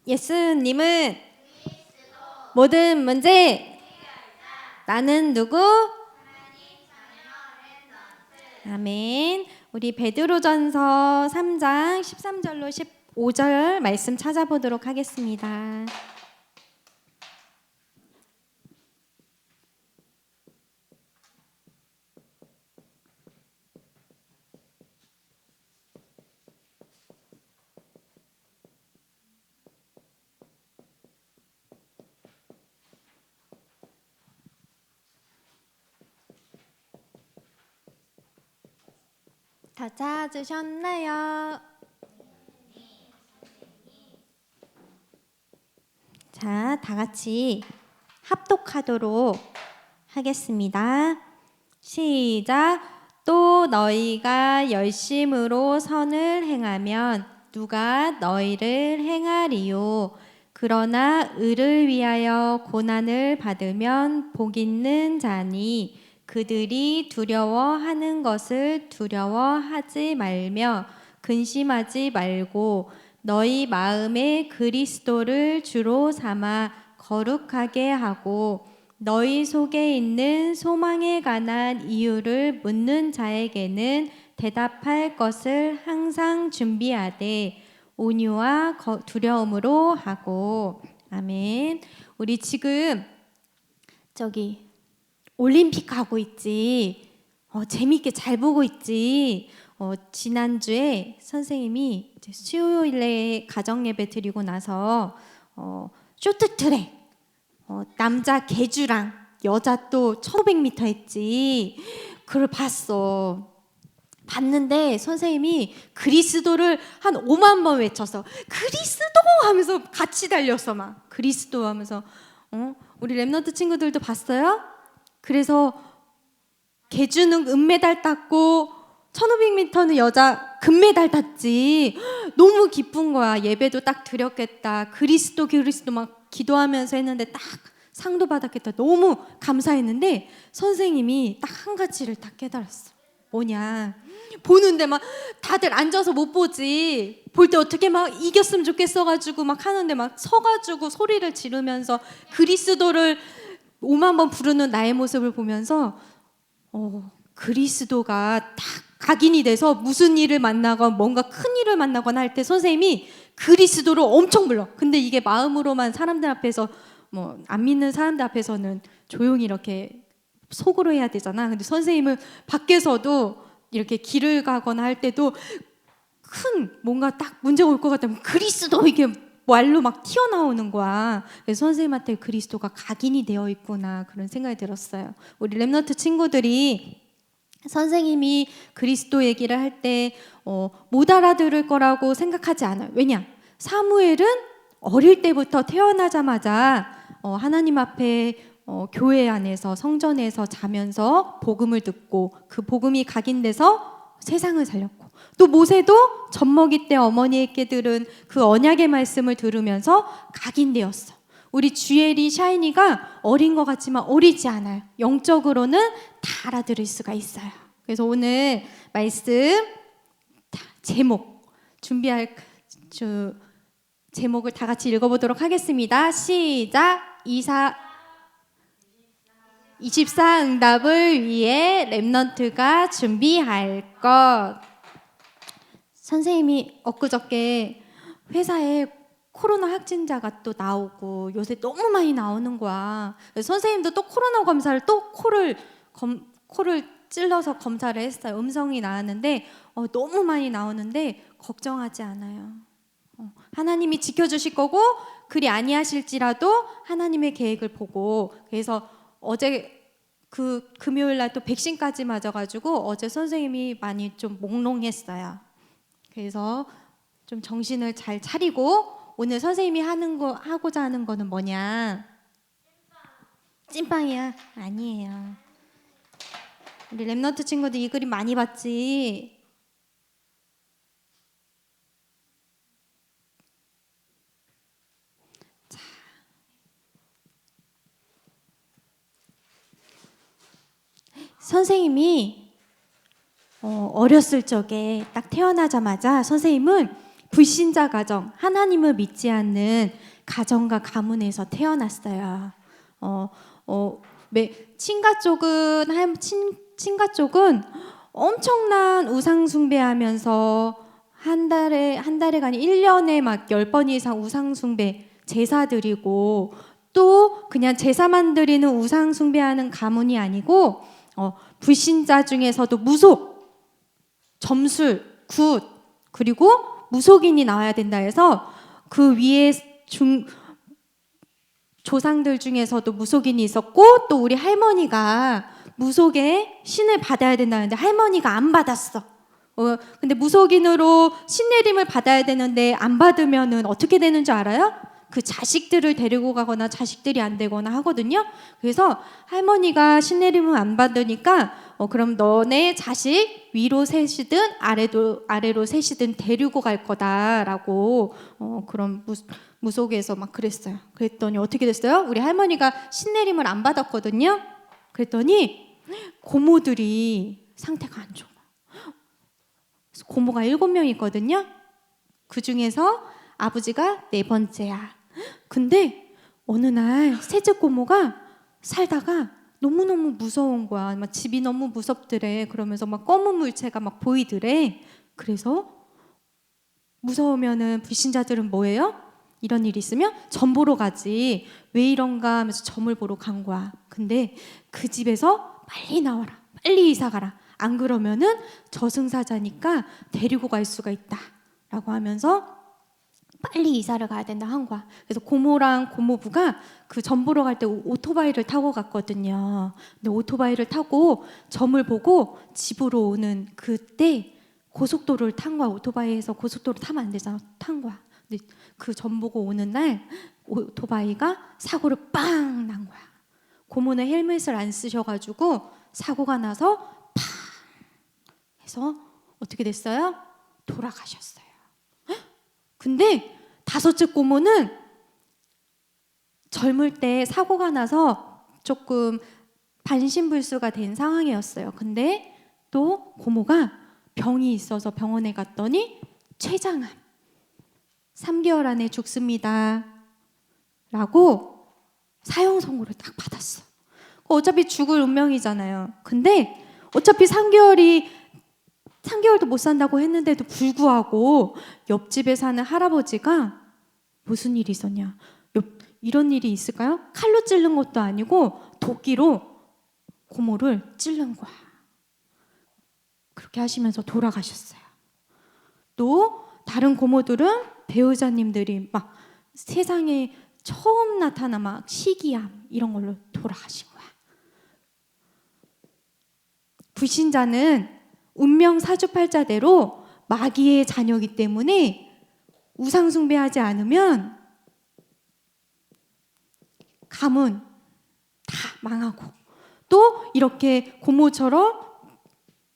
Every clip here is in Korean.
예수님은 모든 문제 나는 누구? 아멘. 우리 베드로전서 3장 13절로 15절 말씀 찾아보도록 하겠습니다. 다 찾으셨나요? 자, 다 같이 합독하도록 하겠습니다. 시작. 또 너희가 열심으로 선을 행하면 누가 너희를 행하리요? 그러나 의를 위하여 고난을 받으면 복 있는 자니 그들이 두려워하는 것을 두려워하지 말며 근심하지 말고 너희 마음에 그리스도를 주로 삼아 거룩하게 하고 너희 속에 있는 소망에 관한 이유를 묻는 자에게는 대답할 것을 항상 준비하되 온유와 두려움으로 하고. 아멘. 우리 지금 올림픽 하고 있지. 재밌게 잘 보고 있지. 지난주에 선생님이 이제 수요일에 가정예배 드리고 나서 쇼트트랙 남자 계주랑 여자 또 1500m 했지. 그걸 봤는데 선생님이 그리스도를 한 5만 번 외쳐서 그리스도 하면서 같이 달렸어. 막 그리스도 하면서. 우리 랩넌트 친구들도 봤어요? 그래서 계주는 은메달 땄고 1500m는 여자 금메달 땄지. 너무 기쁜 거야. 예배도 딱 드렸겠다. 그리스도 막 기도하면서 했는데 딱 상도 받았겠다. 너무 감사했는데 선생님이 딱 한 가지를 딱 깨달았어. 뭐냐? 보는데 막 다들 앉아서 못 보지. 볼 때 어떻게 막 이겼으면 좋겠어가지고 막 하는데 막 서가지고 소리를 지르면서 그리스도를 5만 번 부르는 나의 모습을 보면서 그리스도가 딱 각인이 돼서 무슨 일을 만나건 뭔가 큰 일을 만나거나 할 때 선생님이 그리스도를 엄청 불러. 근데 이게 마음으로만 사람들 앞에서 안 믿는 사람들 앞에서는 조용히 이렇게 속으로 해야 되잖아. 근데 선생님은 밖에서도 이렇게 길을 가거나 할 때도 큰 뭔가 딱 문제가 올 것 같으면 그리스도 이게 말로 막 튀어나오는 거야. 그래서 선생님한테 그리스도가 각인이 되어 있구나 그런 생각이 들었어요. 우리 랩넌트 친구들이 선생님이 그리스도 얘기를 할 때 못 알아들을 거라고 생각하지 않아요. 왜냐? 사무엘은 어릴 때부터 태어나자마자 하나님 앞에 교회 안에서 성전에서 자면서 복음을 듣고 그 복음이 각인돼서 세상을 살렸고, 또 모세도 젖먹이 때 어머니에게 들은 그 언약의 말씀을 들으면서 각인되었어. 우리 주엘이 샤이니가 어린 것 같지만 어리지 않아요. 영적으로는 다 알아들을 수가 있어요. 그래서 오늘 말씀 제목 준비할 제목을 다 같이 읽어보도록 하겠습니다. 시작. 24 응답을 위해 랩넌트가 준비할 것. 선생님이 엊그저께 회사에 코로나 확진자가 또 나오고 요새 너무 많이 나오는 거야. 선생님도 또 코로나 검사를 또 코를 찔러서 검사를 했어요. 음성이 나왔는데 너무 많이 나오는데 걱정하지 않아요. 하나님이 지켜주실 거고 그리 아니하실지라도 하나님의 계획을 보고. 그래서 어제 그 금요일 날 또 백신까지 맞아가지고 어제 선생님이 많이 좀 몽롱했어요. 그래서 좀 정신을 잘 차리고 오늘 선생님이 하고자 하는 거는 뭐냐? 찐빵이야? 아니에요. 우리 랩넌트 친구들 이 그림 많이 봤지? 자, 선생님이 어렸을 적에 딱 태어나자마자 선생님은 불신자 가정, 하나님을 믿지 않는 가정과 가문에서 태어났어요. 친가 쪽은 엄청난 우상 숭배하면서 한 달에가 아니 1년에 막 10번 이상 우상 숭배 제사 드리고, 또 그냥 제사만 드리는 우상 숭배하는 가문이 아니고 불신자 중에서도 무속, 점술, 굿, 그리고 무속인이 나와야 된다 해서 그 위에 조상들 중에서도 무속인이 있었고, 또 우리 할머니가 무속의 신을 받아야 된다는데 할머니가 안 받았어. 근데 무속인으로 신내림을 받아야 되는데 안 받으면은 어떻게 되는 줄 알아요? 그 자식들을 데리고 가거나 자식들이 안 되거나 하거든요. 그래서 할머니가 신내림을 안 받으니까 그럼 너네 자식 위로 셋이든 아래로 셋이든 데리고 갈 거다라고 그런 무속에서 막 그랬어요. 그랬더니 어떻게 됐어요? 우리 할머니가 신내림을 안 받았거든요. 그랬더니 고모들이 상태가 안 좋아. 고모가 7명 있거든요. 그 중에서 아버지가 4번째야. 근데 어느 날 셋째 고모가 살다가 너무너무 무서운 거야. 막 집이 너무 무섭더래. 그러면서 막 검은 물체가 막 보이더래. 그래서 무서우면은 불신자들은 뭐예요? 이런 일이 있으면 점 보러 가지. 왜 이런가 하면서 점을 보러 간 거야. 근데 그 집에서 빨리 나와라. 빨리 이사 가라. 안 그러면은 저승사자니까 데리고 갈 수가 있다 라고 하면서 빨리 이사를 가야 된다 한 거야. 그래서 고모랑 고모부가 그 점 보러 갈 때 오토바이를 타고 갔거든요. 근데 오토바이를 타고 점을 보고 집으로 오는 그때 고속도로를 탄 거야. 오토바이에서 고속도로 타면 안 되잖아. 탄 거야. 근데 그 점 보고 오는 날 오토바이가 사고를 빵 난 거야. 고모는 헬멧을 안 쓰셔가지고 사고가 나서 해서 어떻게 됐어요? 돌아가셨어요. 근데 5째 고모는 젊을 때 사고가 나서 조금 반신불수가 된 상황이었어요. 근데 또 고모가 병이 있어서 병원에 갔더니 췌장암 3개월 안에 죽습니다 라고 사형 선고를 딱 받았어. 어차피 죽을 운명이잖아요. 근데 어차피 3개월도 못 산다고 했는데도 불구하고 옆집에 사는 할아버지가 무슨 일이 있었냐? 이런 일이 있을까요? 칼로 찌른 것도 아니고 도끼로 고모를 찌른 거야. 그렇게 하시면서 돌아가셨어요. 또 다른 고모들은 배우자님들이 막 세상에 처음 나타나 막 시기암 이런 걸로 돌아가신 거야. 불신자는 운명 사주팔자대로 마귀의 자녀이기 때문에 우상 숭배하지 않으면 가문 다 망하고, 또 이렇게 고모처럼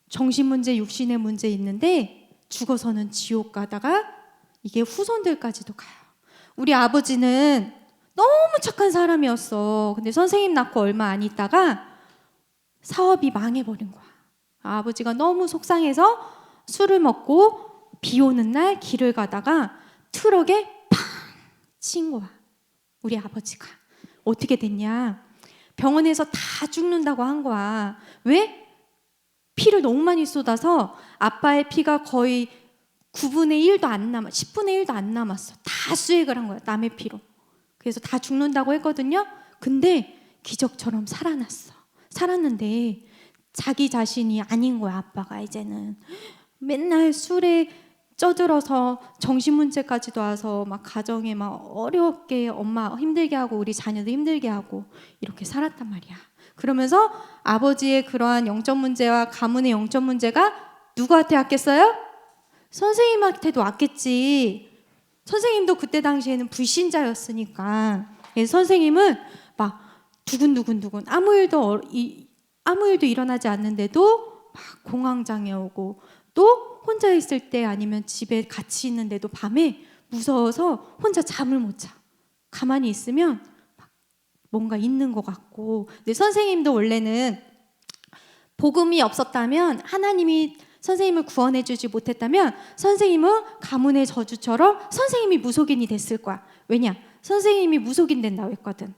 정신 문제, 육신의 문제 있는데 죽어서는 지옥 가다가 이게 후손들까지도 가요. 우리 아버지는 너무 착한 사람이었어. 근데 선생님 낳고 얼마 안 있다가 사업이 망해버린 거야. 아버지가 너무 속상해서 술을 먹고 비 오는 날 길을 가다가 트럭에 팡 친 거야. 우리 아버지가. 어떻게 됐냐? 병원에서 다 죽는다고 한 거야. 왜? 피를 너무 많이 쏟아서 아빠의 피가 거의 9분의 1도 안 남아, 10분의 1도 안 남았어. 다 수액을 한 거야. 남의 피로. 그래서 다 죽는다고 했거든요. 근데 기적처럼 살았는데 자기 자신이 아닌 거야. 아빠가 이제는 맨날 술에 쪄들어서 정신 문제까지도 와서 막 가정에 막 어렵게 엄마 힘들게 하고 우리 자녀도 힘들게 하고 이렇게 살았단 말이야. 그러면서 아버지의 그러한 영적 문제와 가문의 영적 문제가 누구한테 왔겠어요? 선생님한테도 왔겠지. 선생님도 그때 당시에는 불신자였으니까. 그래서 선생님은 막 두근두근 아무 일도 일어나지 않는데도 막 공황장애 오고, 또 혼자 있을 때 아니면 집에 같이 있는데도 밤에 무서워서 혼자 잠을 못 자. 가만히 있으면 막 뭔가 있는 것 같고. 근데 선생님도 원래는 복음이 없었다면 하나님이 선생님을 구원해주지 못했다면 선생님은 가문의 저주처럼 선생님이 무속인이 됐을 거야. 왜냐? 선생님이 무속인 된다고 했거든.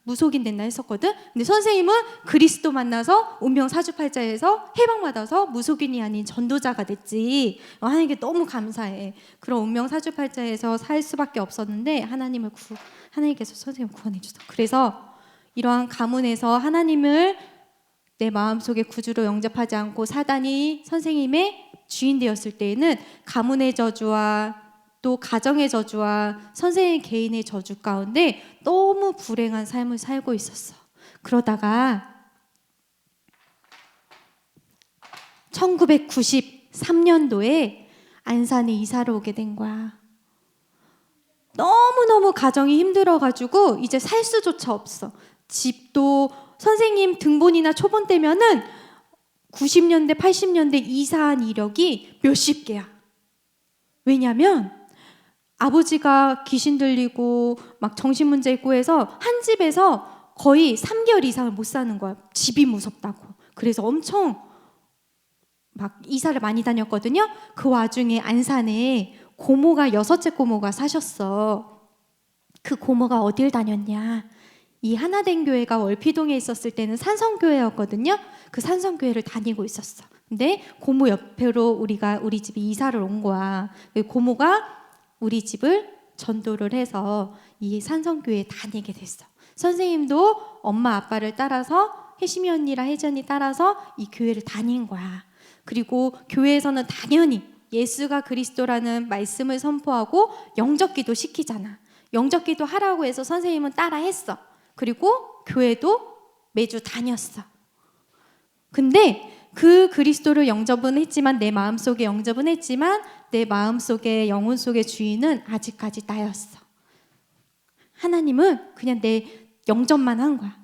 무속인 된다 했었거든. 근데 선생님은 그리스도 만나서 운명 사주팔자에서 해방받아서 무속인이 아닌 전도자가 됐지. 하나님께 너무 감사해. 그런 운명 사주팔자에서 살 수밖에 없었는데 하나님께서 선생님을 구원해 주셨어. 그래서 이러한 가문에서 하나님을 내 마음속에 구주로 영접하지 않고 사단이 선생님의 주인 되었을 때에는 가문의 저주와 또 가정의 저주와 선생님 개인의 저주 가운데 너무 불행한 삶을 살고 있었어. 그러다가 1993년도에 안산에 이사를 오게 된 거야. 너무너무 가정이 힘들어가지고 이제 살 수조차 없어. 집도 선생님 등본이나 초본 때면은 90년대, 80년대 이사한 이력이 몇십 개야. 왜냐면 아버지가 귀신 들리고 막 정신문제 있고 해서 한 집에서 거의 3개월 이상을 못 사는 거야. 집이 무섭다고. 그래서 엄청 막 이사를 많이 다녔거든요. 그 와중에 안산에 고모가 6째 고모가 사셨어. 그 고모가 어딜 다녔냐? 이 하나된 교회가 월피동에 있었을 때는 산성교회였거든요. 그 산성교회를 다니고 있었어. 근데 고모 옆으로 우리 집에 이사를 온 거야. 고모가 우리 집을 전도를 해서 이 산성교회에 다니게 됐어. 선생님도 엄마 아빠를 따라서 혜심이 언니랑 혜지 언니 따라서 이 교회를 다닌 거야. 그리고 교회에서는 당연히 예수가 그리스도라는 말씀을 선포하고 영접기도 시키잖아. 영접기도 하라고 해서 선생님은 따라 했어. 그리고 교회도 매주 다녔어. 근데 그 그리스도를 영접은 했지만 내 마음속에 영접은 했지만 내 마음속에 영혼 속의 주인은 아직까지 나였어. 하나님은 그냥 내 영접만 한 거야.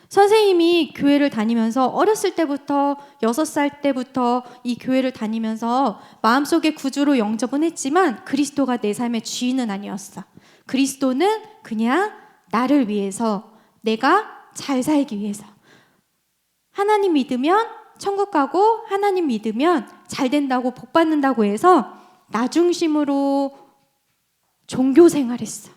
선생님이 교회를 다니면서 어렸을 때부터 6살 때부터 이 교회를 다니면서 마음속에 구주로 영접은 했지만 그리스도가 내 삶의 주인은 아니었어. 그리스도는 그냥 나를 위해서 내가 잘 살기 위해서 하나님 믿으면 천국 가고 하나님 믿으면 잘 된다고 복 받는다고 해서 나 중심으로 종교 생활했어.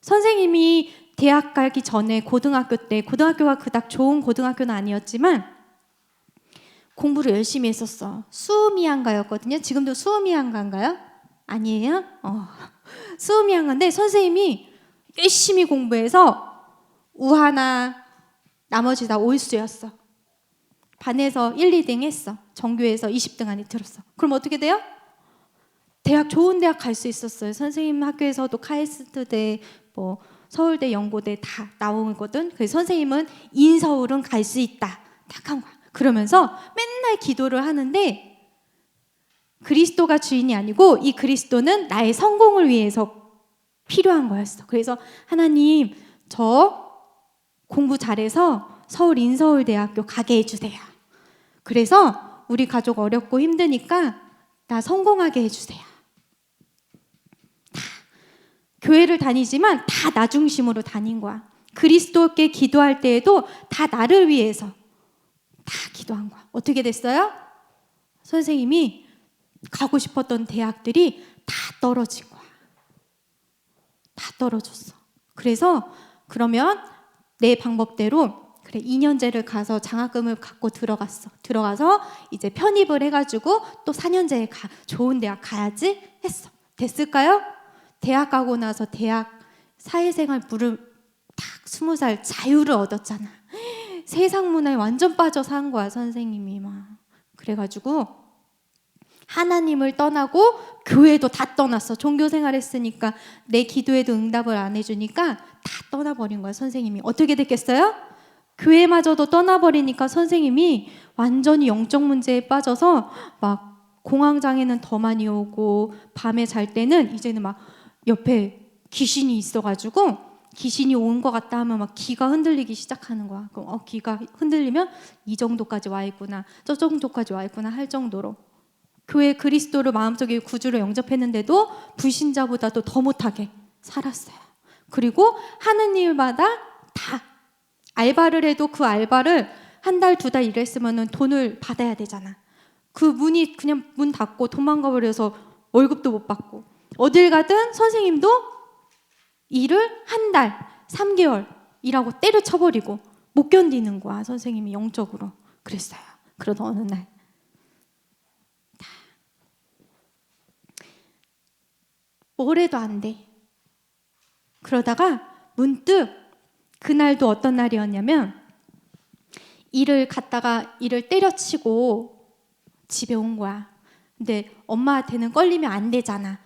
선생님이 대학 가기 전에 고등학교가 그닥 좋은 고등학교는 아니었지만 공부를 열심히 했었어. 수음이한가였거든요. 지금도 수음이한가인가요? 아니에요? 수음이한가인데 선생님이 열심히 공부해서 우하나 나머지 다 올수였어. 반에서 1, 2등 했어. 전교에서 20등 안에 들었어. 그럼 어떻게 돼요? 좋은 대학 갈 수 있었어요. 선생님 학교에서도 카이스트대, 서울대, 연고대 다 나오거든. 그래서 선생님은 인서울은 갈 수 있다. 딱 한 거야. 그러면서 맨날 기도를 하는데 그리스도가 주인이 아니고 이 그리스도는 나의 성공을 위해서 필요한 거였어. 그래서 하나님, 저 공부 잘해서 서울 인서울대학교 가게 해주세요. 그래서 우리 가족 어렵고 힘드니까 나 성공하게 해주세요. 다 교회를 다니지만 다 나 중심으로 다닌 거야. 그리스도께 기도할 때에도 다 나를 위해서 다 기도한 거야. 어떻게 됐어요? 선생님이 가고 싶었던 대학들이 다 떨어진 거야. 다 떨어졌어. 그래서 그러면 내 방법대로 그래 2년제를 가서 장학금을 갖고 들어가서 이제 편입을 해가지고 또 4년제에 좋은 대학 가야지 했어. 됐을까요? 대학 가고 나서 대학 사회생활 물을 딱 20살 자유를 얻었잖아. 세상 문화에 완전 빠져서 한 거야 선생님이 막. 그래가지고 하나님을 떠나고 교회도 다 떠났어. 종교생활 했으니까 내 기도에도 응답을 안 해주니까 다 떠나버린 거야 선생님이. 어떻게 됐겠어요? 교회마저도 떠나버리니까 선생님이 완전히 영적 문제에 빠져서 막 공황장애는 더 많이 오고 밤에 잘 때는 이제는 막 옆에 귀신이 있어가지고 귀신이 온 것 같다 하면 막 기가 흔들리기 시작하는 거야. 그럼 기가 흔들리면 이 정도까지 와 있구나, 저 정도까지 와 있구나 할 정도로 교회 그리스도를 마음속에 구주로 영접했는데도 불신자보다도 더 못하게 살았어요. 그리고 하는 일마다 다 알바를 해도 그 알바를 한 달, 두 달 일했으면 돈을 받아야 되잖아. 그 문이 그냥 문 닫고 도망가 버려서 월급도 못 받고, 어딜 가든 선생님도 일을 한 달, 3개월 일하고 때려쳐버리고 못 견디는 거야. 선생님이 영적으로 그랬어요. 그러던 어느 날 뭘 해도 안 돼. 그러다가 문득 그날도 어떤 날이었냐면, 일을 갔다가 일을 때려치고 집에 온 거야. 근데 엄마한테는 걸리면 안 되잖아.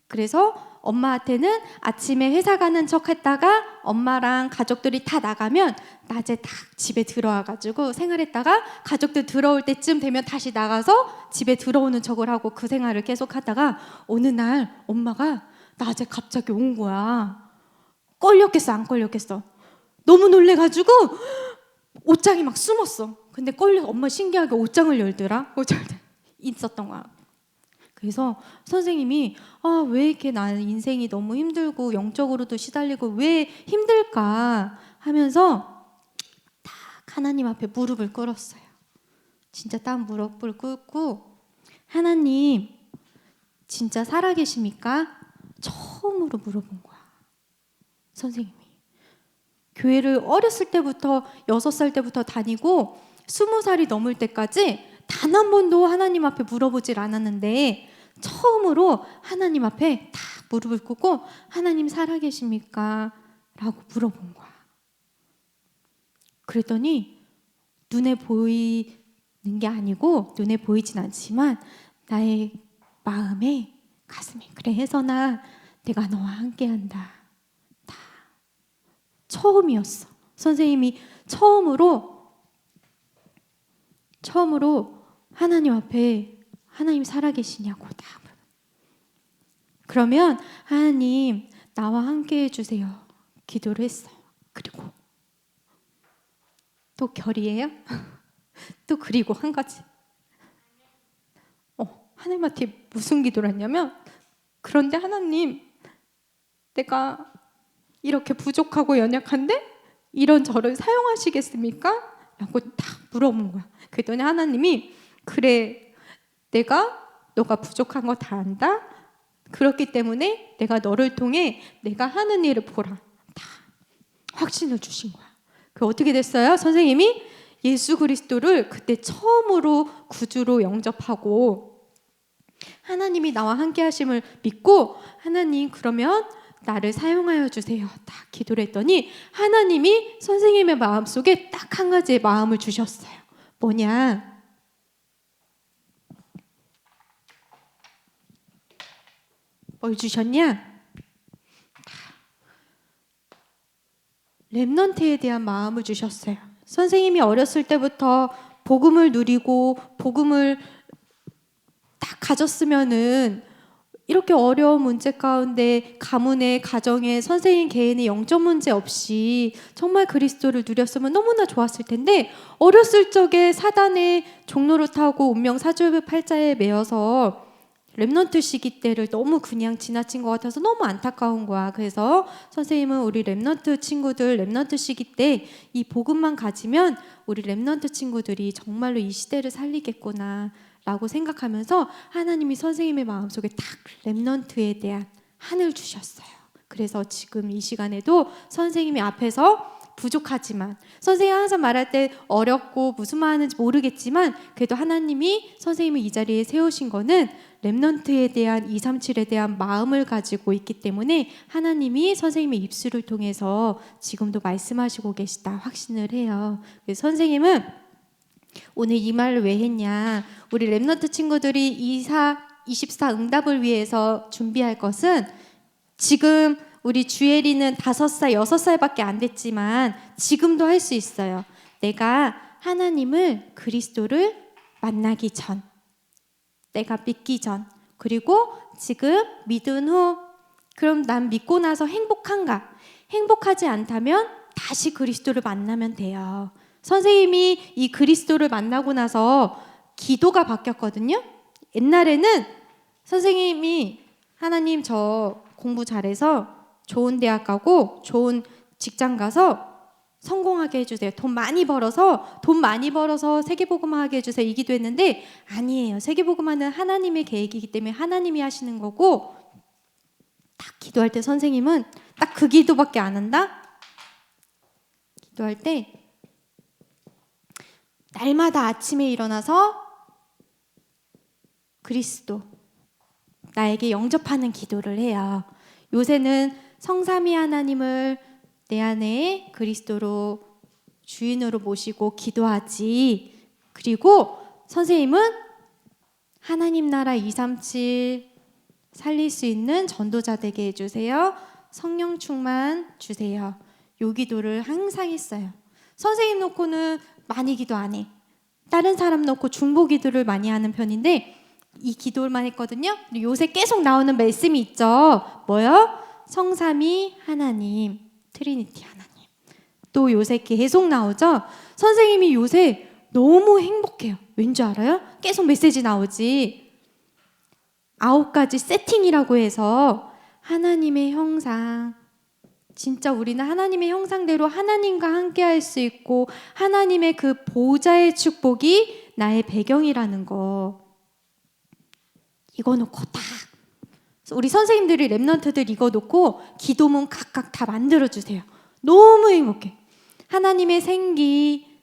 그래서 엄마한테는 아침에 회사 가는 척 했다가 엄마랑 가족들이 다 나가면 낮에 딱 집에 들어와가지고 생활했다가 가족들 들어올 때쯤 되면 다시 나가서 집에 들어오는 척을 하고 그 생활을 계속 하다가 어느 날 엄마가 낮에 갑자기 온 거야. 걸렸겠어, 안 걸렸겠어? 너무 놀래가지고 옷장에 막 숨었어. 근데 엄마 신기하게 옷장을 열더라. 옷장을 있었던 거야. 그래서 선생님이 왜 이렇게 나는 인생이 너무 힘들고 영적으로도 시달리고 왜 힘들까 하면서 딱 하나님 앞에 무릎을 꿇었어요. 진짜 딱 무릎을 꿇고, 하나님 진짜 살아계십니까? 처음으로 물어본 거야. 선생님이 교회를 어렸을 때부터 6살 때부터 다니고 20살이 넘을 때까지 단 한 번도 하나님 앞에 물어보질 않았는데 처음으로 하나님 앞에 딱 무릎을 꿇고 하나님 살아계십니까? 라고 물어본 거야. 그랬더니 눈에 보이는 게 아니고, 눈에 보이진 않지만 나의 마음에, 가슴에, 그래 혜선아 내가 너와 함께한다. 다 처음이었어. 선생님이 처음으로 하나님 앞에 하나님 살아계시냐고 다 물어봐. 그러면 하나님 나와 함께 해주세요 기도를 했어요. 그리고 또 결이에요? 또 그리고 한 가지, 하나님한테 무슨 기도를 했냐면, 그런데 하나님 내가 이렇게 부족하고 연약한데 이런 저를 사용하시겠습니까? 라고 딱 물어본 거야. 그랬더니 하나님이 그래 너가 부족한 거 다 안다. 그렇기 때문에 내가 너를 통해 내가 하는 일을 보라. 다 확신을 주신 거야. 그 어떻게 됐어요? 선생님이 예수 그리스도를 그때 처음으로 구주로 영접하고 하나님이 나와 함께 하심을 믿고, 하나님 그러면 나를 사용하여 주세요 딱 기도를 했더니 하나님이 선생님의 마음속에 딱 한 가지의 마음을 주셨어요. 뭐냐? 뭘 주셨냐? 렘넌트에 대한 마음을 주셨어요. 선생님이 어렸을 때부터 복음을 누리고 복음을 딱 가졌으면은 이렇게 어려운 문제 가운데 가문에, 가정에, 선생님 개인의 영적 문제 없이 정말 그리스도를 누렸으면 너무나 좋았을 텐데, 어렸을 적에 사단의 종로를 타고 운명 사주의 팔자에 매여서 렘넌트 시기 때를 너무 그냥 지나친 것 같아서 너무 안타까운 거야. 그래서 선생님은 우리 렘넌트 친구들, 렘넌트 시기 때 이 복음만 가지면 우리 렘넌트 친구들이 정말로 이 시대를 살리겠구나 라고 생각하면서 하나님이 선생님의 마음속에 딱 렘넌트에 대한 한을 주셨어요. 그래서 지금 이 시간에도 선생님이 앞에서 부족하지만, 선생님이 항상 말할 때 어렵고 무슨 말 하는지 모르겠지만 그래도 하나님이 선생님을 이 자리에 세우신 거는 렘넌트에 대한 237에 대한 마음을 가지고 있기 때문에 하나님이 선생님의 입술을 통해서 지금도 말씀하시고 계시다 확신을 해요. 그래서 선생님은 오늘 이 말을 왜 했냐, 우리 렘넌트 친구들이 24 응답을 위해서 준비할 것은, 지금 우리 주엘이는 5살, 6살밖에 안 됐지만 지금도 할 수 있어요. 내가 하나님을, 그리스도를 만나기 전, 내가 믿기 전, 그리고 지금 믿은 후, 그럼 난 믿고 나서 행복한가? 행복하지 않다면 다시 그리스도를 만나면 돼요. 선생님이 이 그리스도를 만나고 나서 기도가 바뀌었거든요. 옛날에는 선생님이 하나님 저 공부 잘해서 좋은 대학 가고 좋은 직장 가서 성공하게 해주세요. 돈 많이 벌어서 세계복음화하게 해주세요. 이 기도했는데 아니에요. 세계복음화는 하나님의 계획이기 때문에 하나님이 하시는 거고, 딱 기도할 때 선생님은 딱 그 기도밖에 안 한다. 기도할 때 날마다 아침에 일어나서 그리스도 나에게 영접하는 기도를 해요. 요새는 성삼위 하나님을 내 안에 그리스도로 주인으로 모시고 기도하지. 그리고 선생님은 하나님 나라 237 살릴 수 있는 전도자 되게 해주세요. 성령 충만 주세요. 요 기도를 항상 했어요. 선생님 놓고는 많이 기도 안 해. 다른 사람 놓고 중보 기도를 많이 하는 편인데 이 기도만 했거든요. 요새 계속 나오는 말씀이 있죠. 뭐요? 성삼위 하나님, 트리니티 하나님. 또 요새 계속 나오죠. 선생님이 요새 너무 행복해요. 왠지 알아요? 계속 메시지 나오지. 9가지 세팅이라고 해서 하나님의 형상, 진짜 우리는 하나님의 형상대로 하나님과 함께 할 수 있고 하나님의 그 보좌의 축복이 나의 배경이라는 거, 이거 놓고 딱 우리 선생님들이 랩런트들 이거 놓고 기도문 각각 다 만들어주세요. 너무 행복해. 하나님의 생기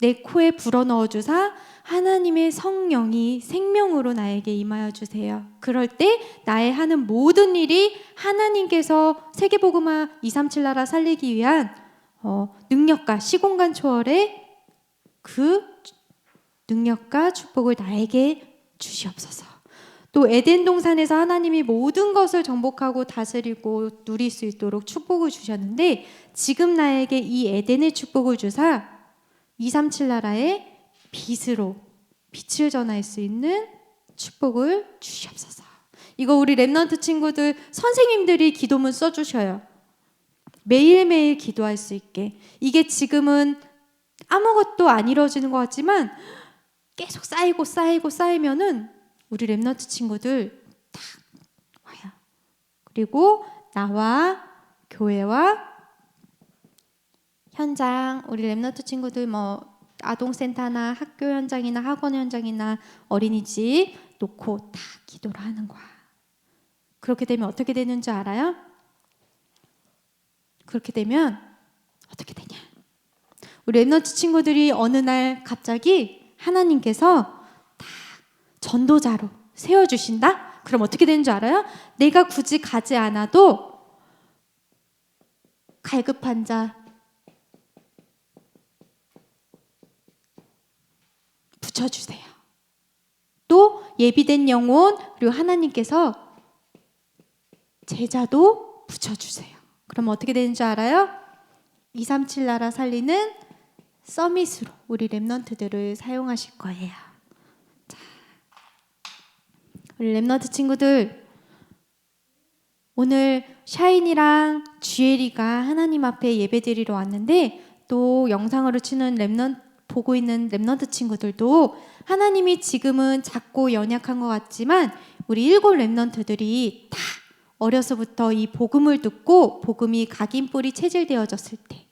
내 코에 불어넣어주사 하나님의 성령이 생명으로 나에게 임하여 주세요. 그럴 때 나의 하는 모든 일이 하나님께서 세계복음화 237 나라 살리기 위한 능력과 시공간 초월의 그 능력과 축복을 나에게 주시옵소서. 또 에덴 동산에서 하나님이 모든 것을 정복하고 다스리고 누릴 수 있도록 축복을 주셨는데 지금 나에게 이 에덴의 축복을 주사 237 나라의 빛으로 빛을 전할 수 있는 축복을 주시옵소서. 이거 우리 랩넌트 친구들 선생님들이 기도문 써주셔요. 매일매일 기도할 수 있게. 이게 지금은 아무것도 안 이루어지는 것 같지만 계속 쌓이면은 우리 랩넌트 친구들 딱 와요. 그리고 나와 교회와 현장, 우리 랩넌트 친구들 아동센터나 학교 현장이나 학원 현장이나 어린이집 놓고 다 기도를 하는 거야. 그렇게 되면 어떻게 되는 줄 알아요? 그렇게 되면 어떻게 되냐? 우리 랩넌트 친구들이 어느 날 갑자기 하나님께서 다 전도자로 세워주신다? 그럼 어떻게 되는 줄 알아요? 내가 굳이 가지 않아도 갈급한 자 붙여주세요. 또 예비된 영혼, 그리고 하나님께서 제자도 붙여주세요. 그럼 어떻게 되는 줄 알아요? 237 나라 살리는 서밋으로 우리 랩넌트들을 사용하실 거예요. 자, 우리 랩넌트 친구들, 오늘 샤인이랑 주엘이가 하나님 앞에 예배드리러 왔는데 또 영상으로 치는 보고 있는 랩넌트 친구들도 하나님이 지금은 작고 연약한 것 같지만 우리 7 랩넌트들이 다 어려서부터 이 복음을 듣고 복음이 각인 뿌리 체질되어졌을 때,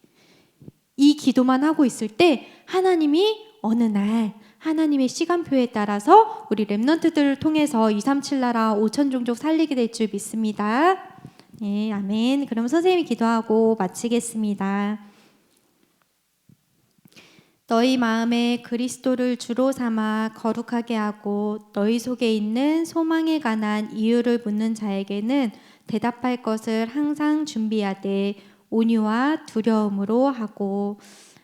이 기도만 하고 있을 때 하나님이 어느 날 하나님의 시간표에 따라서 우리 랩넌트들을 통해서 237 나라 5천 종족 살리게 될 줄 믿습니다. 네, 아멘. 그럼 선생님이 기도하고 마치겠습니다. 너희 마음에 그리스도를 주로 삼아 거룩하게 하고 너희 속에 있는 소망에 관한 이유를 묻는 자에게는 대답할 것을 항상 준비하되 온유와 두려움으로 하고,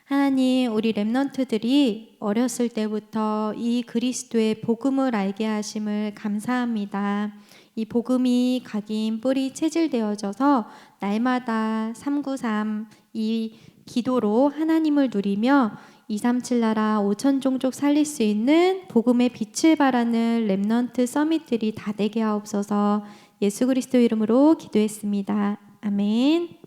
하나님, 우리 랩넌트들이 어렸을 때부터 이 그리스도의 복음을 알게 하심을 감사합니다. 이 복음이 각인 뿌리 체질되어져서 날마다 393 이 기도로 하나님을 누리며 237 나라 5천 종족 살릴 수 있는 복음의 빛을 발하는 랩넌트 서밋들이 다 되게 하옵소서. 예수 그리스도 이름으로 기도했습니다. 아멘.